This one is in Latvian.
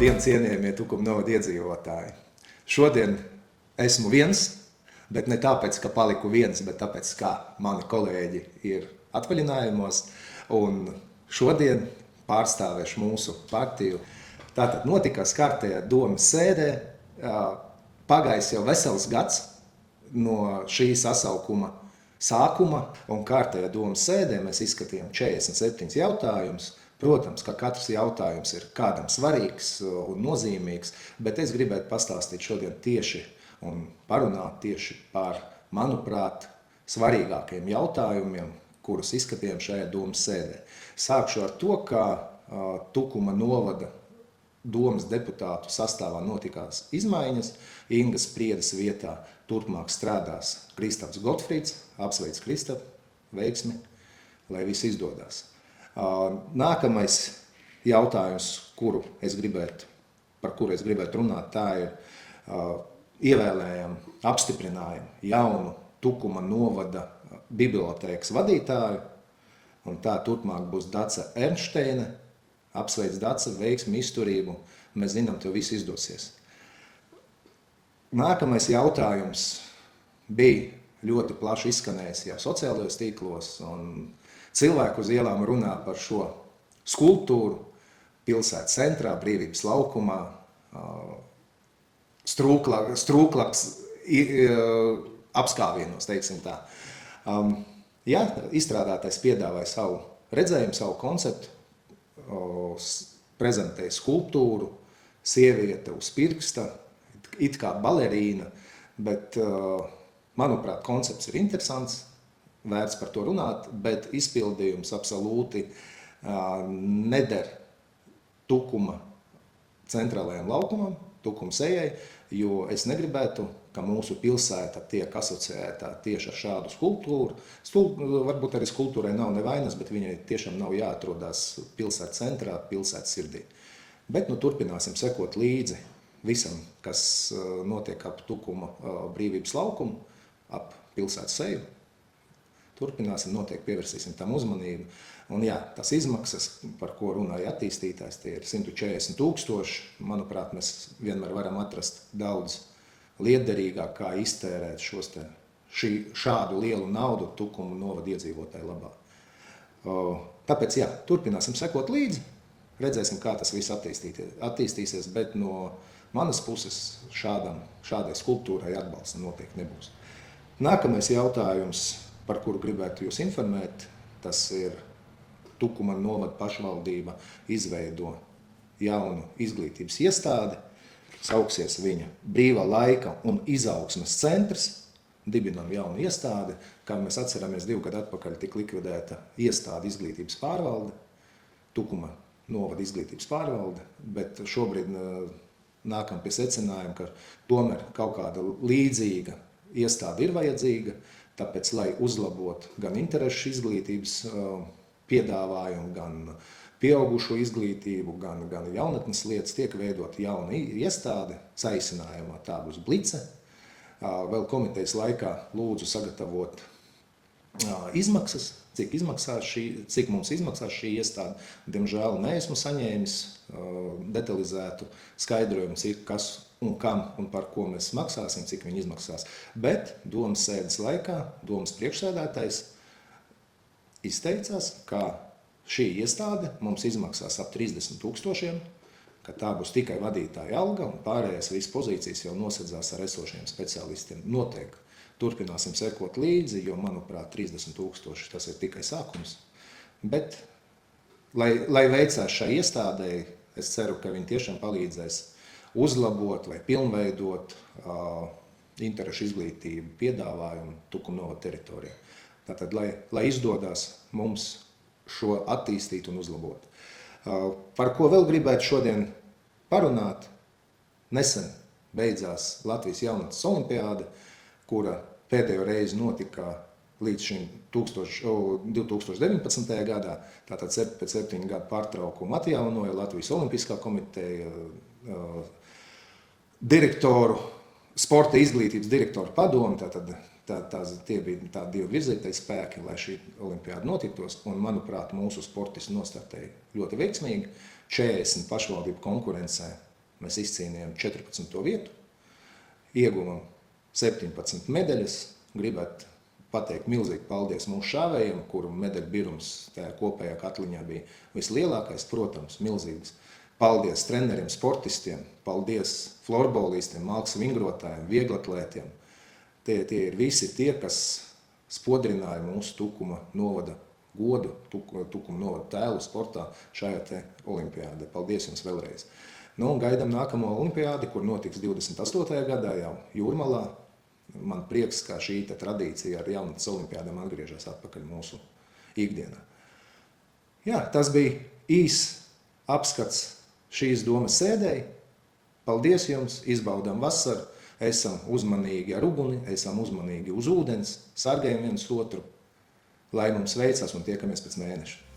Labdien, cienījamie Tukuma novada iedzīvotāji! Šodien esmu viens, bet ne tāpēc, ka paliku viens, bet tāpēc, ka mani kolēģi ir atvaļinājumos, un šodien pārstāvēšu mūsu partiju. Tātad notikās kārtējā domas sēdē, pagājis jau vesels gads no šī sasaukuma sākuma, un kārtējā domas sēdē mēs izskatījām 47 jautājumus. Protams, ka katrs jautājums ir kādam svarīgs un nozīmīgs, bet es gribētu pastāstīt šodien tieši un parunāt tieši par, manuprāt, svarīgākajiem jautājumiem, kurus izskatījām šajā domas sēdē. Sākšu ar to, ka Tukuma novada domas deputātu sastāvā notikās izmaiņas. Ingas Priedes vietā turpmāk strādās Kristaps Gotfrīds. Apsveic Kristap, veiksmi, lai viss izdodas. Nākamais jautājums, par kuru es gribētu runāt, tā ir ievēlējam, apstiprinājam jaunu Tukuma novada bibliotēkas vadītāju, un tā turpmāk būs Dace Ernšteine. Apsveic Dace, veiksmi, izturību, mēs zinām, tev viss izdosies. Nākamais jautājums bija ļoti plaši izskanējis jau sociālajos tīklos, un cilvēku uz ielām runā par šo skulptūru pilsētas centrā, Brīvības laukumā, strūklaks apskāvienos, teiksim tā. Izstrādātais piedāvāja savu redzējumu, savu konceptu, prezentēja skulptūru, sieviete uz pirksta, it kā balerīna, bet, manuprāt, koncepts ir interesants, vērts par to runāt, bet izpildījums absolūti neder Tukuma centrālajam laukumam, Tukuma sejai, jo es negribētu, ka mūsu pilsēta tiek asociēta tieši ar šādu skulptūru. Varbūt arī skulptūrai nav nevainas, bet viņai tiešām nav jāatrodās pilsētas centrā, pilsētas sirdī. Bet turpināsim sekot līdzi visam, kas notiek ap Tukuma Brīvības laukumu, ap pilsētas seju. Turpināsim, noteikti pievērsīsim tam uzmanību. Un tas izmaksas, par ko runāja attīstītājs, tie ir 140 000. Manuprāt, mēs vienmēr varam atrast daudz lietderīgāk, kā iztērēt šādu lielu naudu Tukuma novada iedzīvotāju labā. Tāpēc, turpināsim sekot līdzi, redzēsim, kā tas viss attīstīsies, bet no manas puses šādai skulptūrai atbalsta noteikti nebūs. Nākamais jautājums, par kuru gribētu jūs informēt, tas ir Tukuma novada pašvaldība izveido jaunu izglītības iestādi, sauksies viņa Brīvā laika un izaugsmes centrs, dibinam jaunu iestādi, kā mēs atceramies 2 gadu atpakaļ tika likvidēta iestāde izglītības pārvalde, Tukuma novada izglītības pārvalde, bet šobrīd nākam pie secinājuma, ka tomēr kaut kāda līdzīga iestāde ir vajadzīga, tāpēc, lai uzlabotu gan interešu izglītības piedāvājumu, gan pieaugušo izglītību, gan jaunatnes lietas, tiek veidot jauna iestāde, saīsinājumā tā būs Blice. Vēl komitejas laikā lūdzu sagatavot izmaksas, cik mums izmaksās šī iestāde. Diemžēl neesmu saņēmis detalizētu skaidrojumu, cik kas un kam un par ko mēs maksāsim, cik viņi izmaksās. Bet domas sēdes laikā domas priekšsēdētājs izteicās, ka šī iestāde mums izmaksās ap 30 000, ka tā būs tikai vadītāja alga un pārējās visas pozīcijas jau nosedzās ar esošiem speciālistiem. Noteikti turpināsim sekot līdzi, jo, manuprāt, 30 000 tas ir tikai sākums. Bet, lai veicās šai iestādei, es ceru, ka viņi tiešām palīdzēs uzlabot vai pilnveidot interešu izglītību piedāvājumu Tukuma novada teritorijā. Tātad, lai izdodas mums šo attīstīt un uzlabot. Par ko vēl gribētu šodien parunāt? Nesen beidzās Latvijas jaunatnes olimpiāde, kura pēdējo reizi notika līdz šim 2019. gadā. Tātad pēc 7 gadu pārtraukumu atjaunoja Latvijas olimpiskā komiteja, direktoru, sporta izglītības direktoru padomu, tie bija tādi 2 virzītāji spēki, lai šī olimpiāda notiktos, un, manuprāt, mūsu sportisti nostartēja ļoti veiksmīgi. 40 pašvaldību konkurencē mēs izcīnījām 14. vietu, ieguvām 17 medaļas. Gribētu pateikt milzīgi paldies mūsu šāvējiem, kuru medaļu birums tajā kopējā katliņā bija vislielākais, protams, milzīgs. Paldies treneriem, sportistiem, paldies florbolistiem, mākslas vingrotājiem, vieglatlētiem. Tie ir visi tie, kas spodrināja mūsu Tukuma novada godu, Tukuma novada tēlu sportā šajā te olimpiādē. Paldies jums vēlreiz. Nu, gaidām nākamo olimpiādi, kur notiks 28. gadā jau Jūrmalā. Man prieks, ka šī tradīcija ar jaunatnes olimpiādām atgriežas atpakaļ mūsu ikdienā. Jā, tas bija īss apskats šīs domas sēdēji. Paldies jums, izbaudām vasaru, esam uzmanīgi ar uguni, esam uzmanīgi uz ūdens, sargājam viens otru, lai mums veicas un tiekamies pēc mēneša.